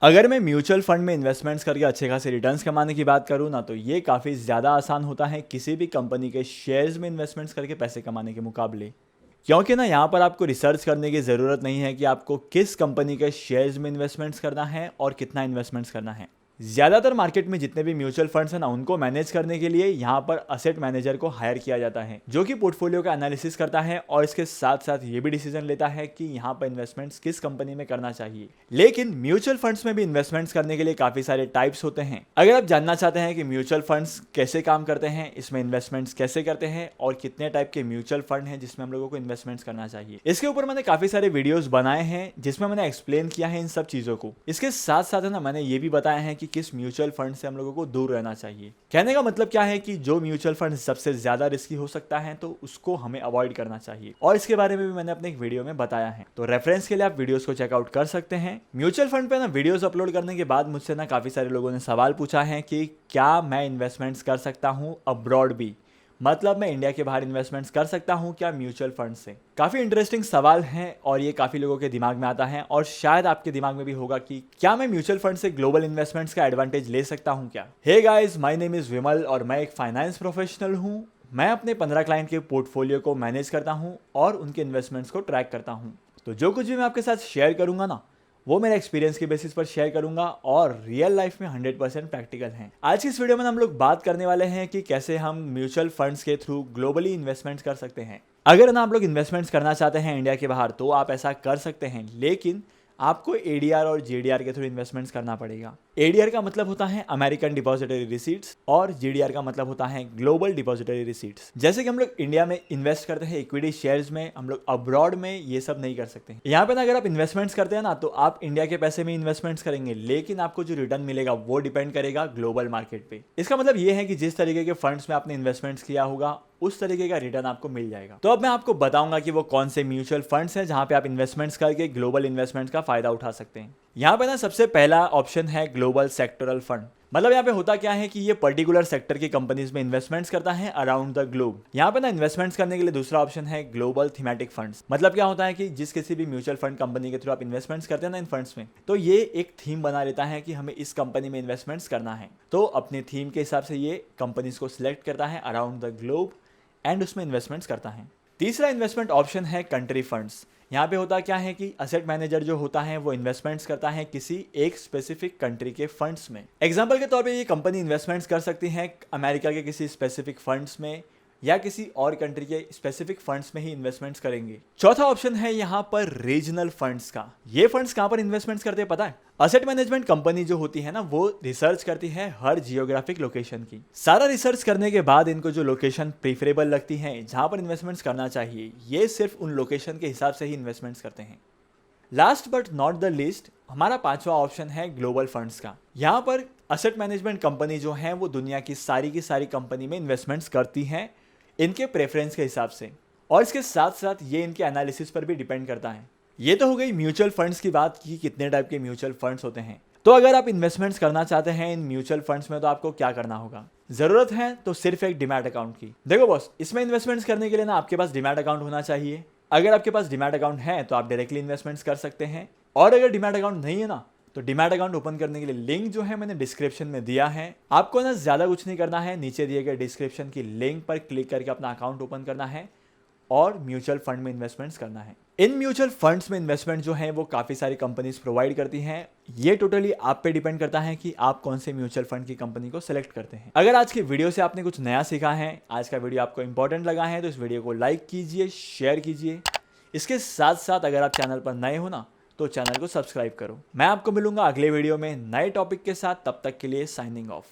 अगर मैं mutual fund में इन्वेस्टमेंट्स करके अच्छे खासे रिटर्न्स कमाने की बात करूँ ना, तो ये काफ़ी ज़्यादा आसान होता है किसी भी कंपनी के शेयर्स में इन्वेस्टमेंट्स करके पैसे कमाने के मुकाबले। क्योंकि ना यहाँ पर आपको रिसर्च करने की ज़रूरत नहीं है कि आपको किस कंपनी के शेयर्स में इन्वेस्टमेंट्स करना है और कितना इन्वेस्टमेंट्स करना है। ज़्यादातर मार्केट में जितने भी म्यूचुअल फंड्स हैं ना, उनको मैनेज करने के लिए यहाँ पर असेट मैनेजर को हायर किया जाता है, जो कि पोर्टफोलियो का एनालिसिस करता है और इसके साथ साथ ये भी डिसीजन लेता है कि यहाँ पर इन्वेस्टमेंट्स किस कंपनी में करना चाहिए। लेकिन म्यूचुअल फंड्स में भी इन्वेस्टमेंट्स करने के लिए काफ़ी सारे टाइप्स होते हैं। अगर आप जानना चाहते हैं कि म्यूचुअल फंड्स कैसे काम करते हैं, इसमें इन्वेस्टमेंट्स कैसे करते हैं और कितने टाइप के म्यूचुअल फंड हैं जिसमें हम लोगों को इन्वेस्टमेंट्स करना चाहिए, इसके ऊपर मैंने काफ़ी सारे वीडियोस बनाए हैं जिसमें मैंने एक्सप्लेन किया है इन सब चीज़ों को। इसके साथ साथ है ना, मैंने ये भी बताया है कि किस म्यूचुअल फंड से हम लोगों को दूर रहना चाहिए। कहने का मतलब क्या है कि जो म्यूचुअल फंड सबसे ज्यादा रिस्की हो सकता है तो उसको हमें अवॉइड करना चाहिए, और इसके बारे में भी मैंने अपने एक वीडियो में बताया है। तो रेफरेंस के लिए आप वीडियोस को चेकआउट कर सकते हैं। म्यूचुअल फंड पे ना वीडियोस अपलोड करने के बाद मुझसे ना काफी सारे लोगों ने सवाल पूछा है कि क्या मैं इन्वेस्टमेंट्स कर सकता हूँ अब्रॉड भी, मतलब मैं इंडिया के बाहर इन्वेस्टमेंट्स कर सकता हूँ क्या म्यूचुअल फंड से। काफ़ी इंटरेस्टिंग सवाल है और ये काफ़ी लोगों के दिमाग में आता है, और शायद आपके दिमाग में भी होगा कि क्या मैं म्यूचुअल फंड से ग्लोबल इन्वेस्टमेंट्स का एडवांटेज ले सकता हूँ क्या। Hey guys, my name is Vimal और मैं एक फाइनेंस प्रोफेशनल हूँ। मैं अपने 15 क्लाइंट के पोर्टफोलियो को मैनेज करता हूँ और उनके इन्वेस्टमेंट्स को ट्रैक करता हूँ। तो जो कुछ भी मैं आपके साथ शेयर करूँगा ना, वो मेरे एक्सपीरियंस के बेसिस पर शेयर करूंगा और रियल लाइफ में 100% प्रैक्टिकल हैं। आज की इस वीडियो में हम लोग बात करने वाले हैं कि कैसे हम म्यूचुअल फंड्स के थ्रू ग्लोबली इन्वेस्टमेंट्स कर सकते हैं। अगर ना आप लोग इन्वेस्टमेंट्स करना चाहते हैं इंडिया के बाहर तो आप ऐसा कर सकते हैं, लेकिन आपको एडीआर और जीडीआर के थ्रू इन्वेस्टमेंट्स करना पड़ेगा। एडीआर का मतलब होता है अमेरिकन डिपॉजिटरी रिसीट्स और जीडीआर का मतलब होता है ग्लोबल डिपॉजिटरी रिसीट्स। जैसे कि हम लोग इंडिया में इन्वेस्ट करते हैं इक्विटी शेयर्स में, हम लोग अब्रॉड में ये सब नहीं कर सकते। यहाँ पे ना अगर आप इन्वेस्टमेंट्स करते हैं ना, तो आप इंडिया के पैसे में इन्वेस्टमेंट्स करेंगे, लेकिन आपको जो रिटर्न मिलेगा वो डिपेंड करेगा ग्लोबल मार्केट पे। इसका मतलब ये है कि जिस तरीके के फंड्स में आपने इन्वेस्टमेंट्स किया होगा उस तरीके का रिटर्न आपको मिल जाएगा। तो अब मैं आपको बताऊंगा कि वो कौन से म्यूचुअल फंड्स हैं जहां पे आप इन्वेस्टमेंट्स करके ग्लोबल इन्वेस्टमेंट्स का फायदा उठा सकते हैं। यहाँ पे ना सबसे पहला ऑप्शन है ग्लोबल सेक्टरल फंड। मतलब यहाँ पे होता क्या है कि ये पर्टिकुलर सेक्टर की कंपनीज में इन्वेस्टमेंट्स करता है अराउंड द ग्लोब। यहाँ पे ना इन्वेस्टमेंट्स करने के लिए दूसरा ऑप्शन है ग्लोबल थीमेटिक फंड्स। मतलब क्या होता है कि जिस किसी भी म्यूचुअल फंड कंपनी के थ्रू आप इन्वेस्टमेंट्स करते हैं ना इन फंड्स में, तो ये एक थीम बना लेता है कि हमें इस कंपनी में इन्वेस्टमेंट्स करना है, तो अपने थीम के हिसाब से ये कंपनीज को सिलेक्ट करता है अराउंड द ग्लोब एंड उसमें इन्वेस्टमेंट्स करता है। तीसरा इन्वेस्टमेंट ऑप्शन है कंट्री फंड्स। यहाँ पे होता क्या है कि असेट मैनेजर जो होता है वो इन्वेस्टमेंट्स करता है किसी एक स्पेसिफिक कंट्री के फंड्स में। एग्जांपल के तौर पे ये कंपनी इन्वेस्टमेंट्स कर सकती है अमेरिका के किसी स्पेसिफिक फंड्स में या किसी और कंट्री के स्पेसिफिक फंड्स में ही इन्वेस्टमेंट्स करेंगे। चौथा ऑप्शन है यहाँ पर रीजनल फंड्स का। ये फंड्स कहाँ पर इन्वेस्टमेंट्स करते हैं पता है? असेट मैनेजमेंट कंपनी जो होती है ना, वो रिसर्च करती है हर जियोग्राफिक लोकेशन की। सारा रिसर्च करने के बाद इनको जो लोकेशन प्रीफरेबल लगती है जहां पर इन्वेस्टमेंट्स करना चाहिए, ये सिर्फ उन लोकेशन के हिसाब से ही इन्वेस्टमेंट्स करते हैं। Last but not the least, हमारा पांचवा ऑप्शन है ग्लोबल फंड्स का। यहाँ पर असेट मैनेजमेंट कंपनी जो है वो दुनिया की सारी कंपनी में इन्वेस्टमेंट्स करती हैं इनके प्रेफरेंस के हिसाब से, और इसके साथ साथ ये इनके एनालिसिस पर भी डिपेंड करता है। ये तो हो गई म्यूचुअल फंड्स की बात की कितने टाइप के म्यूचुअल फंड्स होते हैं। तो अगर आप इन्वेस्टमेंट्स करना चाहते हैं इन म्यूचुअल फंड्स में तो आपको क्या करना होगा? जरूरत है तो सिर्फ एक डीमैट अकाउंट की। देखो बॉस, इसमें इन्वेस्टमेंट्स करने के लिए ना आपके पास डीमैट अकाउंट होना चाहिए। अगर आपके पास डीमैट अकाउंट है तो आप डायरेक्टली इन्वेस्टमेंट्स कर सकते हैं, और अगर डीमैट अकाउंट नहीं है ना, तो डीमैट अकाउंट ओपन करने के लिए लिंक जो है मैंने डिस्क्रिप्शन में दिया है। आपको ना ज्यादा कुछ नहीं करना है, नीचे दिए गए डिस्क्रिप्शन की लिंक पर क्लिक करके अपना अकाउंट ओपन करना है और म्यूचुअल फंड में इन्वेस्टमेंट्स करना है। इन म्यूचुअल फंड्स में इन्वेस्टमेंट जो है वो काफी सारी कंपनीज प्रोवाइड करती हैं। ये टोटली आप पे डिपेंड करता है कि आप कौन से म्यूचुअल फंड की कंपनी को सिलेक्ट करते हैं। अगर आज की वीडियो से आपने कुछ नया सीखा है, आज का वीडियो आपको इंपॉर्टेंट लगा है, तो इस वीडियो को लाइक कीजिए, शेयर कीजिए। इसके साथ साथ अगर आप चैनल पर नए हो ना, तो चैनल को सब्सक्राइब करो। मैं आपको मिलूंगा अगले वीडियो में नए टॉपिक के साथ। तब तक के लिए साइनिंग ऑफ।